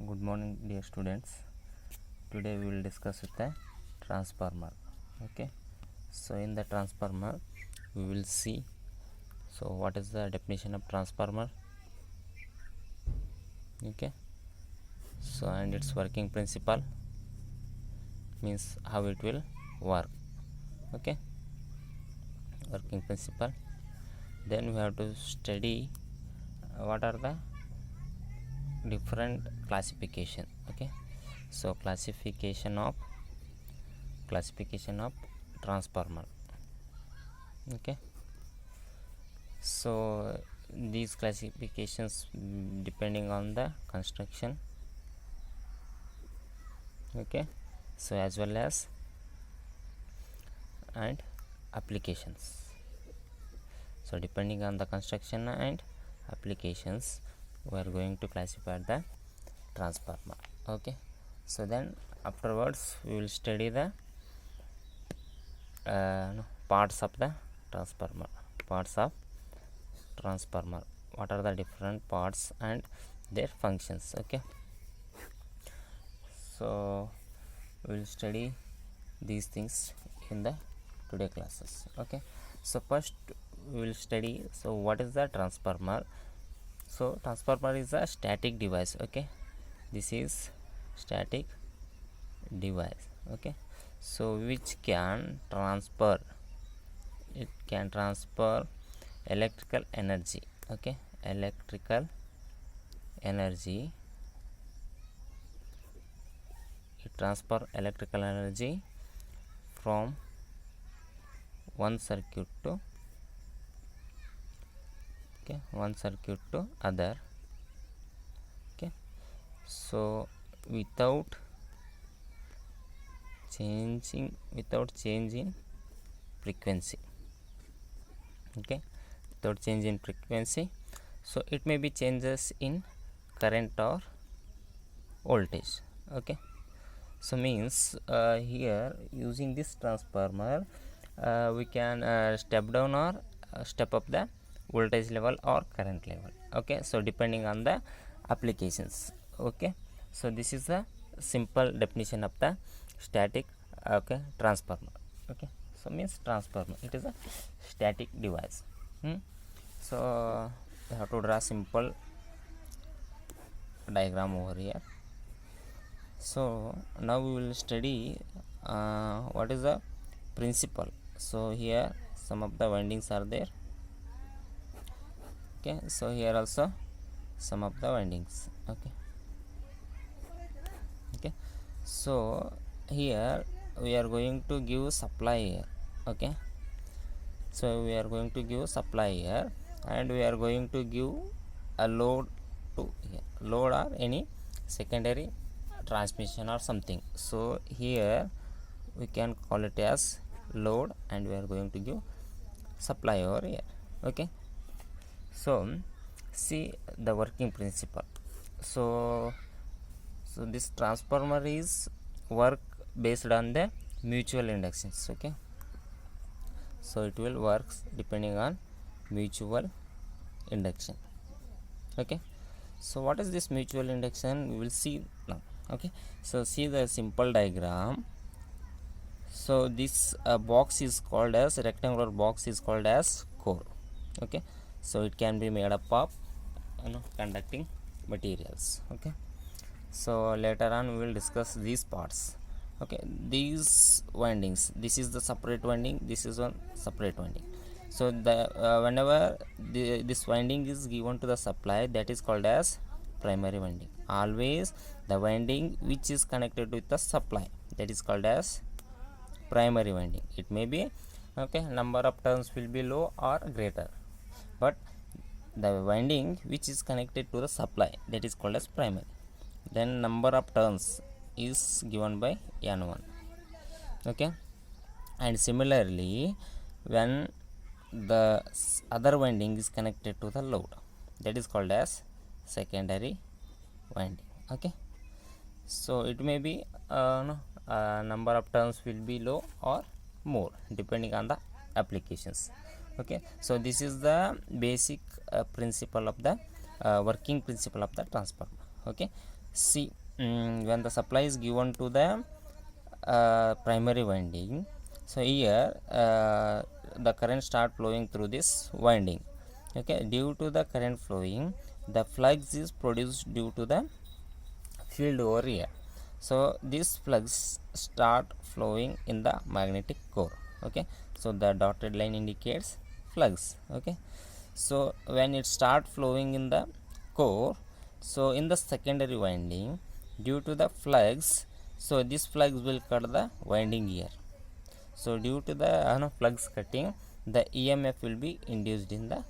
Good morning, dear students. Today we will discuss with the transformer. Okay, so in the transformer we will see, so what is the definition of transformer. Okay, so and its working principle, means how it will work. Okay, working principle. Then we have to study what are the different classification. Okay, so classification of transformer. Okay, so these classifications depending on the construction. Okay, so as well as and applications. So depending on the construction and applications, we are going to classify the transformer. Okay, so then afterwards we will study the parts of the transformer. What are the different parts and their functions. Okay, so we will study these things in the today classes. Okay, so first we will study, so what is the transformer. So transformer is a static device. Okay, this is static device. Okay, so which can transfer, it can transfer electrical energy. Okay, electrical energy, it transfer electrical energy from one circuit to other. Okay, so without change in frequency. Okay, without change in frequency, so it may be changes in current or voltage. Okay, so means here using this transformer we can step down or step up the voltage level or current level. Okay, so depending on the applications. Okay, so this is the simple definition of the static transformer. Okay, so means transformer, it is a static device. So we have to draw simple diagram over here. So now we will study what is the principle. So here some of the windings are there. Okay, so here also some of the windings. Okay, so here we are going to give supply here. Okay, so we are going to give supply here, and we are going to give a load to here, load or any secondary transmission or something. So here we can call it as load, and we are going to give supply over here. Okay, so see the working principle. So this transformer is work based on the mutual inductance. Okay, so it will works depending on mutual induction. Okay, so what is this mutual induction, we will see now. Okay, so see the simple diagram. So this box is called as, rectangular box is called as core. Okay, so it can be made up of conducting materials. Okay, so later on we will discuss these parts. Okay, these windings, this is the separate winding, this is one separate winding. So the whenever this winding is given to the supply, that is called as primary winding. Always the winding which is connected with the supply, that is called as primary winding. It may be number of turns will be low or greater, but the winding which is connected to the supply, that is called as primary. Then number of turns is given by N1. Okay, and similarly when the other winding is connected to the load, that is called as secondary winding. Okay, so it may be number of turns will be low or more depending on the applications. Okay, so this is the basic principle of the working principle of the transformer. Okay, See, when the supply is given to the primary winding, so here the current start flowing through this winding. Okay, due to the current flowing, the flux is produced due to the field over here. So these flux start flowing in the magnetic core. Okay, so the dotted line indicates flux. Okay, so when it start flowing in the core, so in the secondary winding, due to the flux, so this flux will cut the winding here. So due to the flux cutting, the EMF will be induced in the,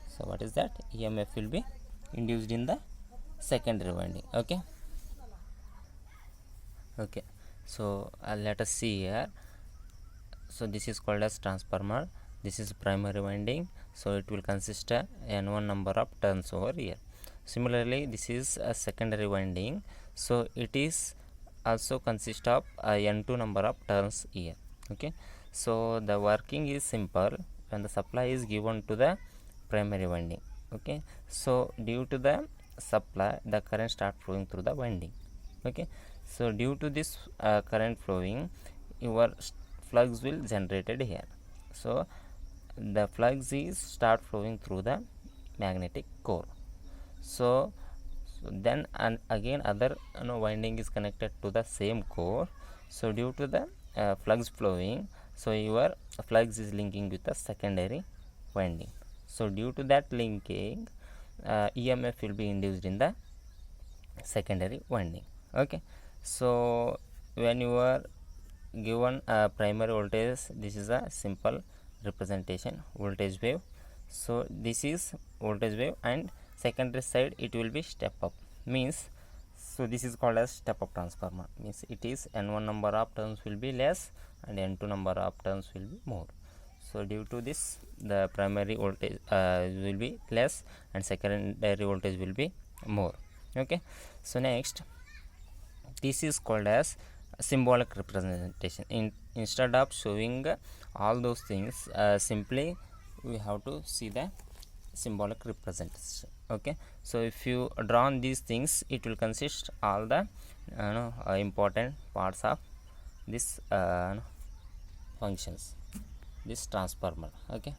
so what is that? EMF will be induced in the secondary winding. Okay, okay, so let us see here. So this is called as transformer, this is primary winding, so it will consist n1 number of turns over here. Similarly, this is a secondary winding, so it is also consist of n2 number of turns here. Okay, so the working is simple. When the supply is given to the primary winding, okay, so due to the supply, the current start flowing through the winding. Okay, so due to this current flowing, your flux will generated here. So the flux is start flowing through the magnetic core. So then and again other winding is connected to the same core. So due to the flux flowing, so your flux is linking with the secondary winding. So due to that linking, EMF will be induced in the secondary winding. Okay, so when you are given primary voltage, this is a simple representation, voltage wave. So this is voltage wave, and secondary side it will be step up, means, so this is called as step up transformer, means it is n1 number of turns will be less and n2 number of turns will be more. So due to this, the primary voltage will be less and secondary voltage will be more. Okay, so next, this is called as symbolic representation. Instead of showing all those things, simply we have to see the symbolic representation. Okay, so if you draw on these things, it will consist all the important parts of this functions, this transformer. Okay,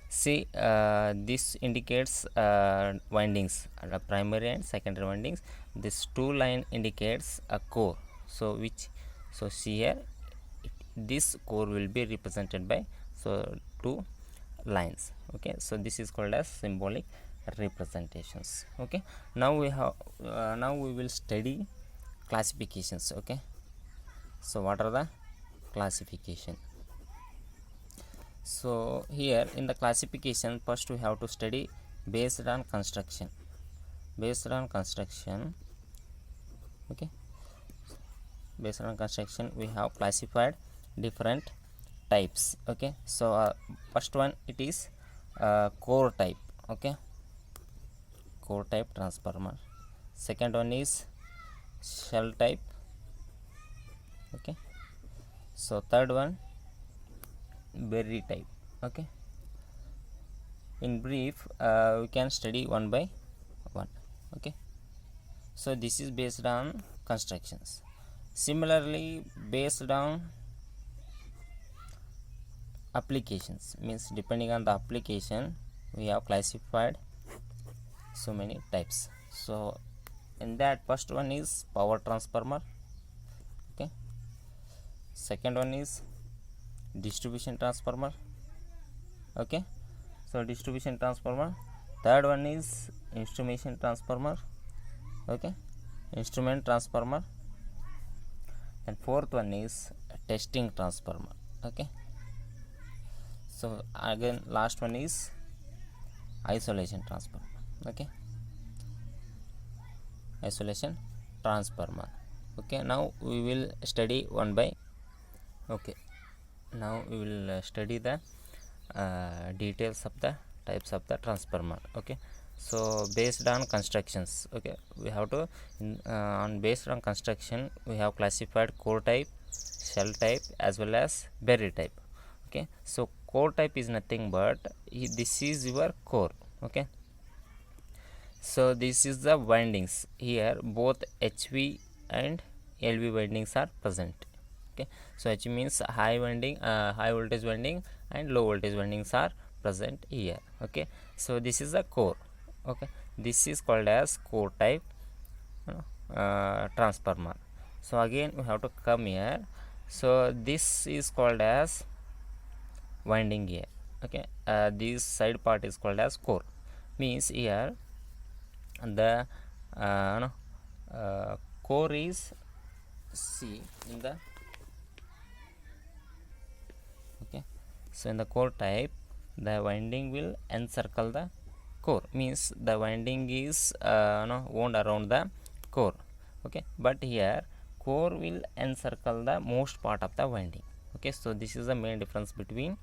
see, this indicates windings, primary and secondary windings. This two line indicates a core. So see here, this core will be represented by two lines. Okay, so this is called as symbolic representations. Okay, now we will study classifications. Okay, so what are the classification? So here in the classification, first we have to study based on construction. Okay, based on construction, we have classified different types. Okay, so first one, it is core type. Okay, core type transformer. Second one is shell type. Okay, so third one, berry type. Okay, in brief, we can study one by one. Okay, so this is based on constructions. Similarly, based on applications, means depending on the application, we have classified so many types. So in that, first one is power transformer. Okay, second one is distribution transformer. Okay, so distribution transformer. Third one is instrumentation transformer. Okay, instrument transformer. And fourth one is testing transformer. Okay, so again last one is isolation transformer. Okay, isolation transformer. Okay, now we will study one by. Okay, now we will study the details of the types of the transformer. Okay, so based on constructions, okay, we have to on based on construction, we have classified core type, shell type, as well as berry type. Okay, so core type is nothing but this is your core. Okay, So this is the windings. Here both HV and LV windings are present. Okay, so H means high winding, high voltage winding, and low voltage windings are present here. Okay, so this is the core. Okay, this is called as core type transformer. So again we have to come here. So this is called as winding here. Okay, this side part is called as core. Means here the no, core is C in the okay. So in the core type, the winding will encircle the core. Means the winding is wound around the core. Okay, but here core will encircle the most part of the winding. Okay, so this is the main difference between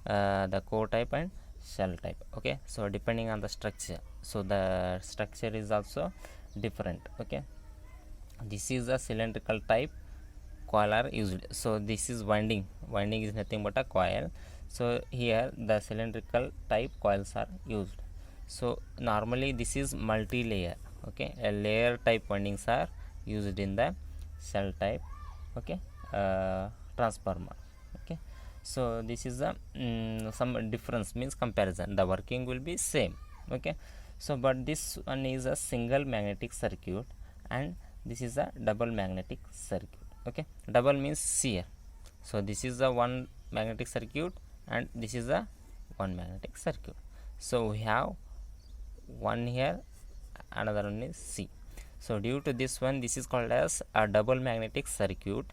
the core type and shell type. Okay, so depending on the structure, so the structure is also different. Okay, this is a cylindrical type coil are used. So this is winding is nothing but a coil. So here the cylindrical type coils are used. So normally this is multi-layer. Okay, a layer type windings are used in the cell type. Okay, transformer. Okay, so this is a some difference, means comparison. The working will be same. Okay, so but this one is a single magnetic circuit and this is a double magnetic circuit. Okay, double means here. So this is the one magnetic circuit and this is the one magnetic circuit. So we have one here, another one is C. So due to this one, this is called as a double magnetic circuit,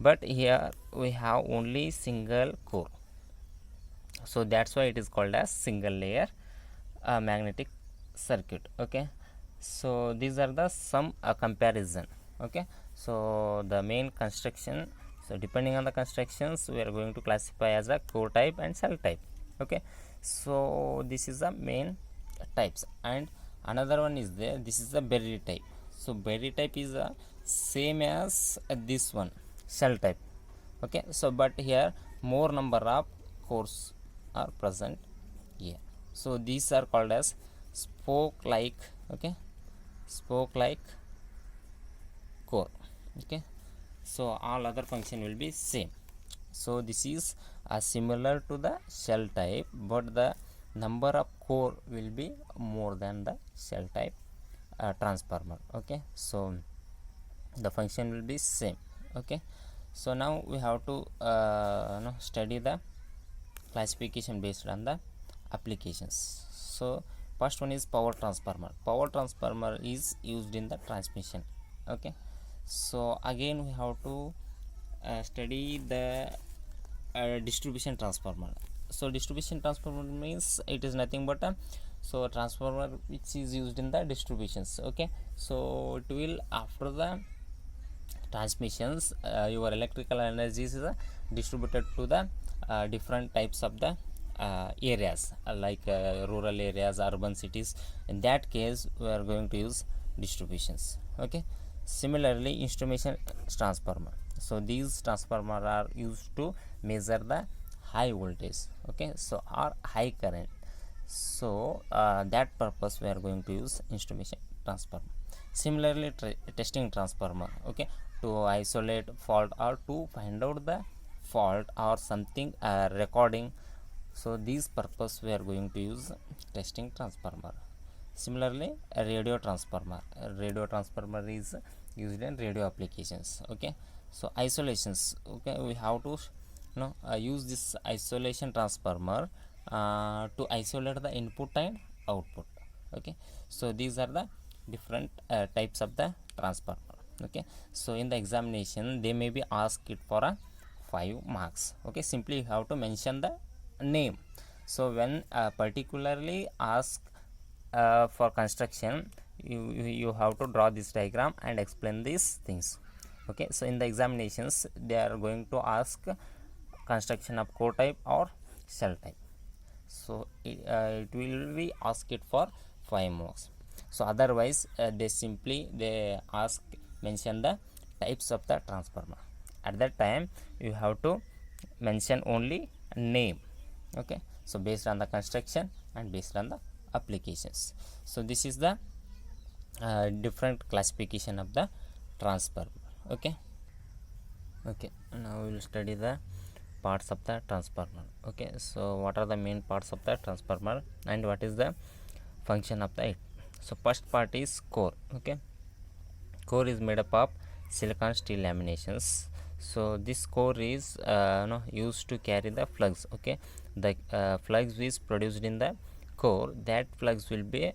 but here we have only single core. So that's why it is called as single layer magnetic circuit. Okay, so these are the some comparison. Okay, so the main construction, so depending on the constructions we are going to classify as a core type and cell type. Okay, so this is the main types, and another one is there, this is the buried type. So buried type is same as this one, cell type. Okay, so but here more number of cores are present here. So these are called as spoke like. Okay, spoke like core. Okay, so all other function will be same. So this is similar to the shell type, but the number of core will be more than the shell type transformer. Okay, so the function will be same. Okay, so now we have to study the classification based on the applications. So first one is power transformer. Power transformer is used in the transmission. Okay, so again we have to study the distribution transformer. So distribution transformer means it is nothing but a so transformer which is used in the distributions. Okay, so it will after the transmissions your electrical energy is distributed to the different types of the areas like rural areas, urban cities. In that case we are going to use distributions. Okay, similarly instrumentation transformer. So these transformer are used to measure the high voltage. Okay, so or high current. So that purpose we are going to use instrumentation transformer. Similarly testing transformer. Okay, to isolate fault or to find out the fault or something recording. So these purpose we are going to use testing transformer. Similarly a radio transformer. A radio transformer is used in radio applications. Okay, so isolations. Okay, we have to use this isolation transformer to isolate the input and output. Okay, so these are the different types of the transformer. Okay, so in the examination they may be asked it for a 5 marks. Okay, simply you have to mention the name. So when particularly ask for construction, you have to draw this diagram and explain these things. Okay, so in the examinations they are going to ask construction of core type or shell type. So it will be asked it for 5 marks. So otherwise they ask mention the types of the transformer. At that time you have to mention only name. Okay, so based on the construction and based on the applications. So this is the different classification of the transformer. Okay. Now we will study the parts of the transformer. Okay, so what are the main parts of the transformer and what is the function of the it? So first part is core. Okay, core is made up of silicon steel laminations. So this core is used to carry the flux. Okay, the flux is produced in the core. That flux will be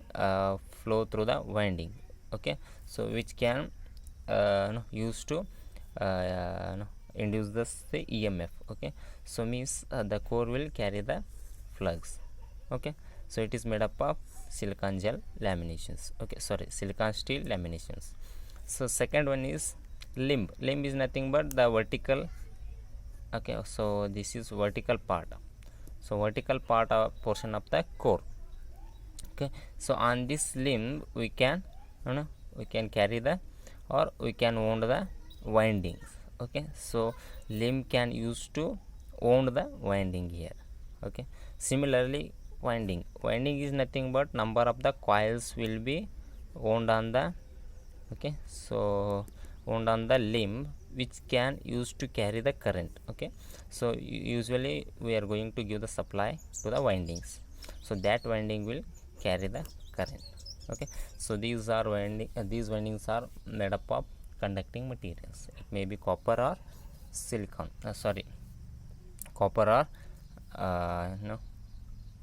flow through the winding. Okay, so which can used to induce the say EMF. Okay, so means the core will carry the flux. Okay, so it is made up of silicon gel laminations. Okay, sorry, silicon steel laminations. So second one is limb. Limb is nothing but the vertical. Okay, so this is vertical part. So vertical part portion of the core. Okay, so on this limb we can we can carry the or we can wound the windings. Okay, so limb can use to wound the winding here. Okay, similarly winding is nothing but number of the coils will be wound on the okay, so wound on the limb which can use to carry the current. Okay, so usually we are going to give the supply to the windings, so that winding will carry the current. Okay, so these windings are made up of conducting materials. It may be copper or silicon, copper or no,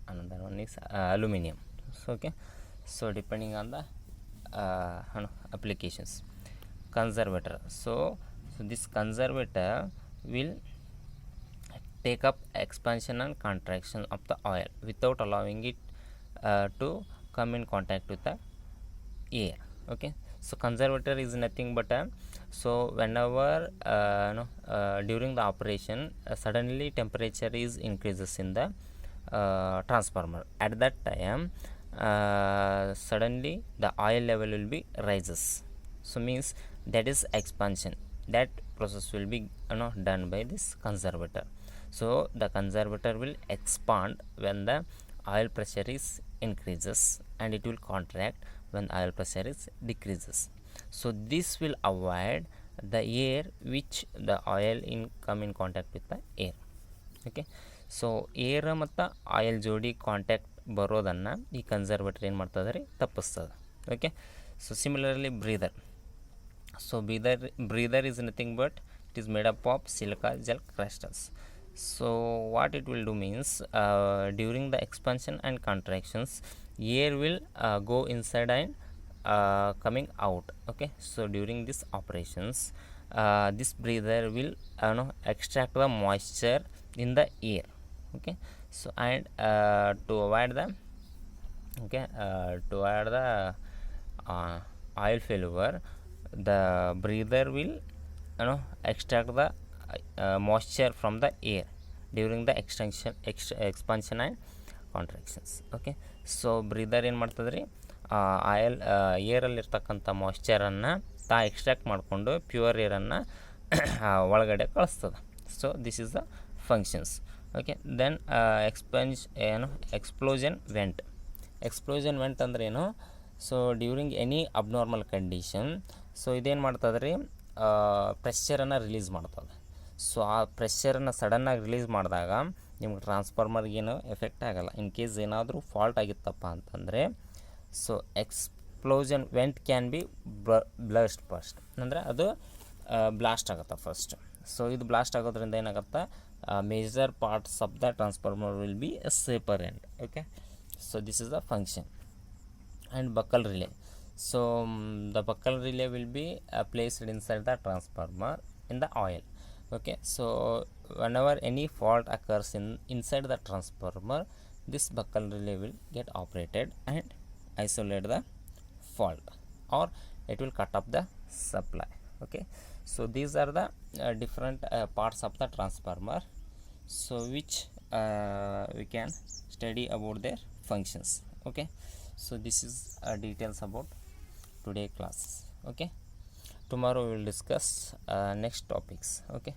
another one is aluminum. So okay, so depending on the applications. Conservator, so this conservator will take up expansion and contraction of the oil without allowing it to come in contact with the air. Okay, so conservator is nothing but so whenever during the operation suddenly temperature is increases in the transformer, at that time suddenly the oil level will be rises. So means that is expansion. That process will be done by this conservator. So the conservator will expand when the oil pressure is increases and it will contract when oil pressure is decreases. So this will avoid the air which the oil come in contact with the air. Okay, so air ಮತ್ತು oil ಜೋಡಿ contact ಬರೋದನ್ನು ಈ conservator ಏನು ಮಾಡ್ತದೆ ರೀ ತಪ್ಪಿಸ್ತದೆ. Okay, so similarly so breather is nothing but it is made up of silica gel crystals. So what it will do means during the expansion and contractions air will go inside and coming out. Okay, so during these operations this breather will extract the moisture in the air. Okay, so and to avoid the oil failure, the breather will extract the moisture from the air during the expansion and contractions. Okay, so breather ಏನು ಮಾಡ್ತದೆ ರೀ ಏರಲ್ಲಿರ್ತಕ್ಕಂಥ ಮಾಯ್ಶ್ಚರನ್ನು extract ಮಾಡಿಕೊಂಡು pure ಏರನ್ನು ಒಳಗಡೆ ಕಳಿಸ್ತದೆ. So this is the functions. Okay, then explosion vent ಅಂದ್ರೆ ಏನು? So during any abnormal condition so ಇದೇನು ಮಾಡ್ತದೆ ರೀ ಪ್ರೆಷರನ್ನು ರಿಲೀಸ್ ಮಾಡ್ತದೆ. ಸೊ ಆ ಪ್ರೆಷರನ್ನು ಸಡನ್ನಾಗಿ ರಿಲೀಸ್ ಮಾಡಿದಾಗ ನಿಮ್ಗೆ ಟ್ರಾನ್ಸ್ಫಾರ್ಮರ್ಗೇನು ಎಫೆಕ್ಟ್ ಆಗೋಲ್ಲ. ಇನ್ ಕೇಸ್ ಏನಾದರೂ ಫಾಲ್ಟ್ ಆಗಿತ್ತಪ್ಪ ಅಂತಂದರೆ so explosion vent can be blast first, ಅಂದರೆ ಅದು ಬ್ಲಾಸ್ಟ್ ಆಗುತ್ತೆ ಫಸ್ಟ್. ಸೊ ಇದು ಬ್ಲಾಸ್ಟ್ ಆಗೋದ್ರಿಂದ ಏನಾಗುತ್ತೆ, major parts of the transformer will be separated. Okay, so this is the function. And buckle relay, so the buckle relay will be placed inside the transformer in the oil. Okay, so whenever any fault occurs inside the transformer, this buckle relay will get operated and isolate the fault, or it will cut off the supply. Okay, so these are the different parts of the transformer, so which we can study about their functions. Okay, so this is details about today class. Okay, tomorrow we will discuss next topics. Okay.